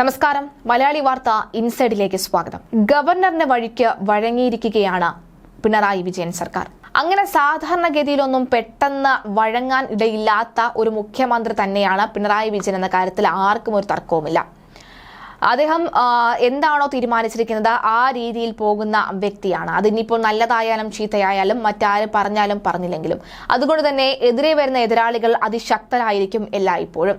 നമസ്കാരം. മലയാളി വാർത്ത ഇൻസൈഡിലേക്ക് സ്വാഗതം. ഗവർണറിന്റെ വഴിക്ക് വഴങ്ങിയിരിക്കുകയാണ് പിണറായി വിജയൻ സർക്കാർ. അങ്ങനെ സാധാരണഗതിയിലൊന്നും പെട്ടെന്ന് വഴങ്ങാൻ ഇടയില്ലാത്ത ഒരു മുഖ്യമന്ത്രി തന്നെയാണ് പിണറായി വിജയൻ എന്ന കാര്യത്തിൽ ആർക്കും ഒരു തർക്കവുമില്ല. അദ്ദേഹം എന്താണോ തീരുമാനിച്ചിരിക്കുന്നത് ആ രീതിയിൽ പോകുന്ന വ്യക്തിയാണ്. അതിനിപ്പോൾ നല്ലതായാലും ചീത്തയായാലും മറ്റാരും പറഞ്ഞാലും പറഞ്ഞില്ലെങ്കിലും. അതുകൊണ്ട് തന്നെ എതിരെ വരുന്ന എതിരാളികൾ അതിശക്തരായിരിക്കും എല്ലായ്പ്പോഴും.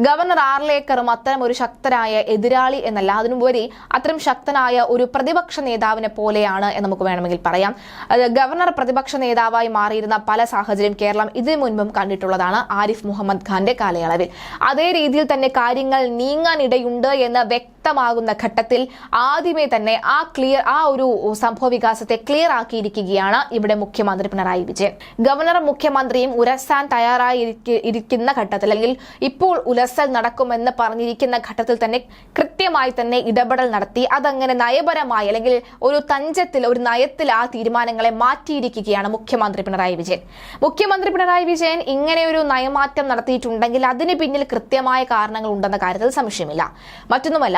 ഗവർണർ ആർലേക്കറും അത്തരം ഒരു ശക്തരായ എതിരാളി എന്നല്ല, അതിനുപരി അത്തരം ശക്തനായ ഒരു പ്രതിപക്ഷ നേതാവിനെ പോലെയാണ് എന്ന് നമുക്ക് വേണമെങ്കിൽ പറയാം. ഗവർണർ പ്രതിപക്ഷ നേതാവായി മാറിയിരുന്ന പല സാഹചര്യം കേരളം ഇതിനു മുൻപും കണ്ടിട്ടുള്ളതാണ്. ആരിഫ് മുഹമ്മദ് ഖാന്റെ കാലയളവിൽ അതേ രീതിയിൽ തന്നെ കാര്യങ്ങൾ നീങ്ങാനിടയുണ്ട് എന്ന് വ്യക്തമാകുന്ന ഘട്ടത്തിൽ ആദ്യമേ തന്നെ ആ ഒരു സംഭവ വികാസത്തെ ക്ലിയർ ആക്കിയിരിക്കുകയാണ് ഇവിടെ മുഖ്യമന്ത്രി പിണറായി വിജയൻ. ഗവർണറും മുഖ്യമന്ത്രിയും ഉരസാൻ തയ്യാറായിരിക്കുന്ന ഘട്ടത്തിൽ, അല്ലെങ്കിൽ ഇപ്പോൾ ഉലസൽ നടക്കുമെന്ന് പറഞ്ഞിരിക്കുന്ന ഘട്ടത്തിൽ തന്നെ കൃത്യമായി തന്നെ ഇടപെടൽ നടത്തി അതങ്ങനെ നയപരമായി അല്ലെങ്കിൽ ഒരു തഞ്ചത്തിൽ, ഒരു നയത്തിൽ ആ തീരുമാനങ്ങളെ മാറ്റിയിരിക്കുകയാണ് മുഖ്യമന്ത്രി പിണറായി വിജയൻ. മുഖ്യമന്ത്രി പിണറായി വിജയൻ ഇങ്ങനെ ഒരു നയമാറ്റം നടത്തിയിട്ടുണ്ടെങ്കിൽ അതിന് പിന്നിൽ കൃത്യമായ കാരണങ്ങൾ ഉണ്ടെന്ന കാര്യത്തിൽ സംശയമില്ല. മറ്റൊന്നുമല്ല,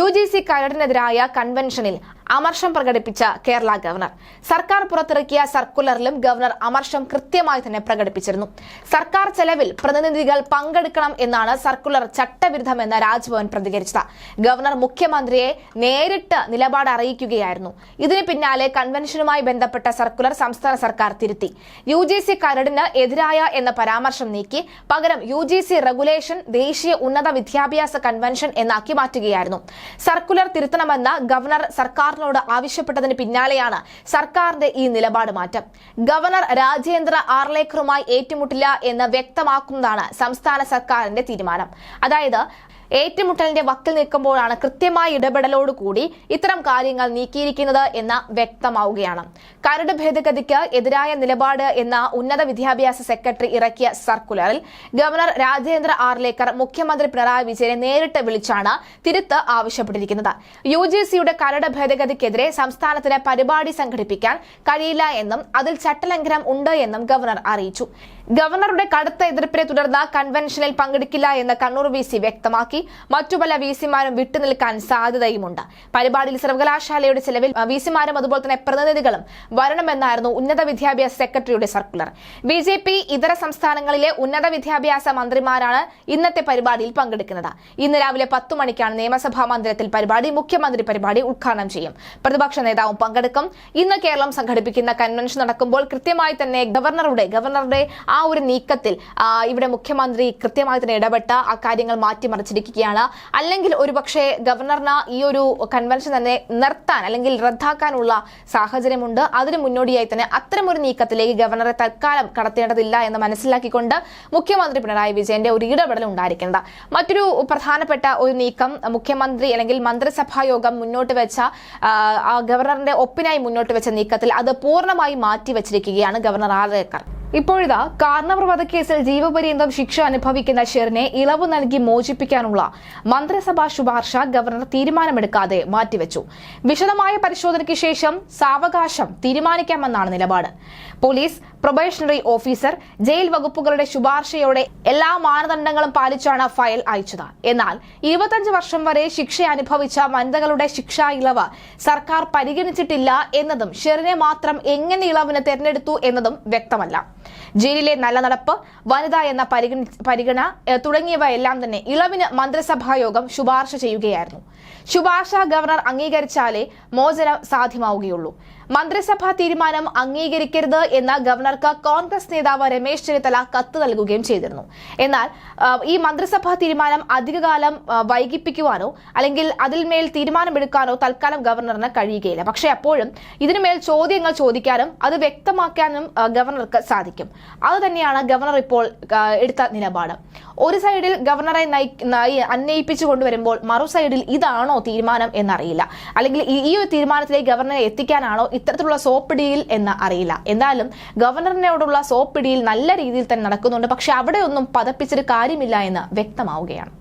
UGC കരടിനെതിരായ കൺവെൻഷനിൽ അമർഷം പ്രകടിപ്പിച്ച കേരള ഗവർണർ സർക്കാർ പുറത്തിറക്കിയ സർക്കുലറിലും ഗവർണർ അമർഷം കൃത്യമായി തന്നെ പ്രകടിപ്പിച്ചിരുന്നു. സർക്കാർ ചെലവിൽ പ്രതിനിധികൾ പങ്കെടുക്കണം എന്നാണ് സർക്കുലർ ചട്ടവിരുദ്ധമെന്ന് രാജ്ഭവൻ പ്രതികരിച്ചത്. ഗവർണർ മുഖ്യമന്ത്രിയെ നേരിട്ട് നിലപാട് അറിയിക്കുകയായിരുന്നു. ഇതിന് പിന്നാലെ കൺവെൻഷനുമായി ബന്ധപ്പെട്ട സർക്കുലർ സംസ്ഥാന സർക്കാർ തിരുത്തി. UGC കരടിന് എതിരായ എന്ന പരാമർശം നീക്കി പകരം UGC റെഗുലേഷൻ ദേശീയ ഉന്നത വിദ്യാഭ്യാസ കൺവെൻഷൻ എന്നാക്കി മാറ്റുകയായിരുന്നു. സർക്കുലർ തിരുത്തണമെന്ന് ഗവർണർ സർക്കാരിനോട് ആവശ്യപ്പെട്ടതിന് പിന്നാലെയാണ് സർക്കാരിന്റെ ഈ നിലപാട് മാറ്റം. ഗവർണർ രാജേന്ദ്ര ആർലേക്കറുമായി ഏറ്റുമുട്ടില്ല എന്ന് വ്യക്തമാക്കുന്നതാണ് സംസ്ഥാന സർക്കാരിന്റെ തീരുമാനം. അതായത് ഏറ്റുമുട്ടലിന്റെ വക്കിൽ നിൽക്കുമ്പോഴാണ് കൃത്യമായ ഇടപെടലോടുകൂടി ഇത്തരം കാര്യങ്ങൾ നീക്കിയിരിക്കുന്നത് എന്ന് വ്യക്തമാവുകയാണ്. കരട് ഭേദഗതിക്ക് എതിരായ നിലപാട് എന്ന ഉന്നത വിദ്യാഭ്യാസ സെക്രട്ടറി ഇറക്കിയ സർക്കുലറിൽ ഗവർണർ രാജേന്ദ്ര ആർലേക്കർ മുഖ്യമന്ത്രി പിണറായി വിജയനെ നേരിട്ട് വിളിച്ചാണ് തിരുത്ത് ആവശ്യപ്പെട്ടിരിക്കുന്നത്. UGCയുടെ കരട് ഭേദഗതിക്കെതിരെ സംസ്ഥാനത്തിന് പരിപാടി സംഘടിപ്പിക്കാൻ കഴിയില്ല എന്നും അതിൽ ചട്ടലംഘനം ഉണ്ട് എന്നും ഗവർണർ അറിയിച്ചു. ഗവർണറുടെ കടുത്ത എതിർപ്പിനെ തുടർന്ന് കൺവെൻഷനിൽ പങ്കെടുക്കില്ല എന്ന് കണ്ണൂർ VC വ്യക്തമാക്കി. മറ്റു പല VCമാരും വിട്ടുനിൽക്കാൻ സാധ്യതയുമുണ്ട്. പരിപാടിയിൽ സർവകലാശാലയുടെ ചെലവിൽ VCമാരും അതുപോലെ തന്നെ പ്രതിനിധികളും വരണമെന്നായിരുന്നു ഉന്നത വിദ്യാഭ്യാസ സെക്രട്ടറിയുടെ സർക്കുലർ. BJP ഇതര സംസ്ഥാനങ്ങളിലെ ഉന്നത വിദ്യാഭ്യാസ മന്ത്രിമാരാണ് ഇന്നത്തെ പരിപാടിയിൽ പങ്കെടുക്കുന്നത്. ഇന്ന് രാവിലെ 10 മണിക്കാണ് നിയമസഭാ മന്ദിരത്തിൽ പരിപാടി. മുഖ്യമന്ത്രി പരിപാടി ഉദ്ഘാടനം ചെയ്യും. പ്രതിപക്ഷ നേതാവും പങ്കെടുക്കും. ഇന്ന് കേരളം സംഘടിപ്പിക്കുന്ന കൺവെൻഷൻ നടക്കുമ്പോൾ കൃത്യമായി തന്നെ ഗവർണറുടെ ആ ഒരു നീക്കത്തിൽ ഇവിടെ മുഖ്യമന്ത്രി കൃത്യമായി തന്നെ ഇടപെട്ട് ആ കാര്യങ്ങൾ മാറ്റിമറിച്ചിരിക്കുകയാണ്. അല്ലെങ്കിൽ ഒരുപക്ഷെ ഗവർണറിന് ഈ ഒരു കൺവെൻഷൻ തന്നെ നിർത്താൻ അല്ലെങ്കിൽ റദ്ദാക്കാനുള്ള സാഹചര്യമുണ്ട്. അതിന് മുന്നോടിയായി തന്നെ അത്തരമൊരു നീക്കത്തിലേക്ക് ഗവർണറെ തൽക്കാലം കടത്തേണ്ടതില്ല എന്ന് മനസ്സിലാക്കിക്കൊണ്ട് മുഖ്യമന്ത്രി പിണറായി വിജയന്റെ ഒരു ഇടപെടൽ ഉണ്ടായിരിക്കേണ്ട. മറ്റൊരു പ്രധാനപ്പെട്ട ഒരു നീക്കം മുഖ്യമന്ത്രി അല്ലെങ്കിൽ മന്ത്രിസഭാ യോഗം മുന്നോട്ട് വെച്ച ഗവർണറിന്റെ ഒപ്പിനായി മുന്നോട്ട് വെച്ച നീക്കത്തിൽ അത് പൂർണ്ണമായി മാറ്റിവെച്ചിരിക്കുകയാണ് ഗവർണർ ആർലേക്കർ. ഇപ്പോഴിതാ കാർണവർ വധക്കേസിൽ ജീവപര്യന്തം ശിക്ഷ അനുഭവിക്കുന്ന ഷെറിനെ ഇളവ് നൽകി മോചിപ്പിക്കാനുള്ള മന്ത്രിസഭാ ശുപാർശ ഗവർണർ തീരുമാനമെടുക്കാതെ മാറ്റിവെച്ചു. വിശദമായ പരിശോധനയ്ക്ക് ശേഷം സാവകാശം തീരുമാനിക്കാമെന്നാണ് നിലപാട്. പോലീസ്, പ്രൊബേഷണറി ഓഫീസർ, ജയിൽ വകുപ്പുകളുടെ ശുപാർശയോടെ എല്ലാ മാനദണ്ഡങ്ങളും പാലിച്ചാണ് ഫയൽ അയച്ചത്. എന്നാൽ 25 വർഷം വരെ ശിക്ഷ അനുഭവിച്ച വനിതകളുടെ ശിക്ഷാ ഇളവ് സർക്കാർ പരിഗണിച്ചിട്ടില്ല എന്നതും ഷെറിനെ മാത്രം എങ്ങനെ ഇളവിന് തെരഞ്ഞെടുത്തു എന്നതും വ്യക്തമല്ല. ജയിലിലെ നല്ല നടപ്പ്, വനിത എന്ന പരിഗണന തുടങ്ങിയവയെല്ലാം തന്നെ ഇളവിന് മന്ത്രിസഭാ യോഗം ശുപാർശ ചെയ്യുകയായിരുന്നു. ശുപാർശ ഗവർണർ അംഗീകരിച്ചാലേ മോചനം സാധ്യമാവുകയുള്ളൂ. മന്ത്രിസഭാ തീരുമാനം അംഗീകരിക്കരുത് എന്ന ഗവർണർക്ക് കോൺഗ്രസ് നേതാവ് രമേശ് ചെന്നിത്തല കത്ത് നൽകുകയും ചെയ്തിരുന്നു. എന്നാൽ ഈ മന്ത്രിസഭാ തീരുമാനം അധികകാലം വൈകിപ്പിക്കുവാനോ അല്ലെങ്കിൽ അതിന്മേൽ തീരുമാനമെടുക്കാനോ തൽക്കാലം ഗവർണറിന് കഴിയുകയില്ല. പക്ഷേ അപ്പോഴും ഇതിനുമേൽ ചോദ്യങ്ങൾ ചോദിക്കാനും അത് വ്യക്തമാക്കാനും ഗവർണർക്ക് സാധിക്കും. അതുതന്നെയാണ് ഗവർണർ ഇപ്പോൾ എടുത്ത നിലപാട്. ഒരു സൈഡിൽ ഗവർണറെ അന്വയിപ്പിച്ചു കൊണ്ടുവരുമ്പോൾ മറു സൈഡിൽ ഇതാണോ തീരുമാനം എന്നറിയില്ല, അല്ലെങ്കിൽ ഈ ഒരു തീരുമാനത്തിലേക്ക് ഗവർണറെ എത്തിക്കാനാണോ ഇത്തരത്തിലുള്ള സോപ്പിടിയിൽ എന്ന് അറിയില്ല. എന്നാലും ഗവർണറിനോടുള്ള സോപ്പിടിയിൽ നല്ല രീതിയിൽ തന്നെ നടക്കുന്നുണ്ട്. പക്ഷെ അവിടെ ഒന്നും പതപ്പിച്ചൊരു കാര്യമില്ല എന്ന് വ്യക്തമാവുകയാണ്.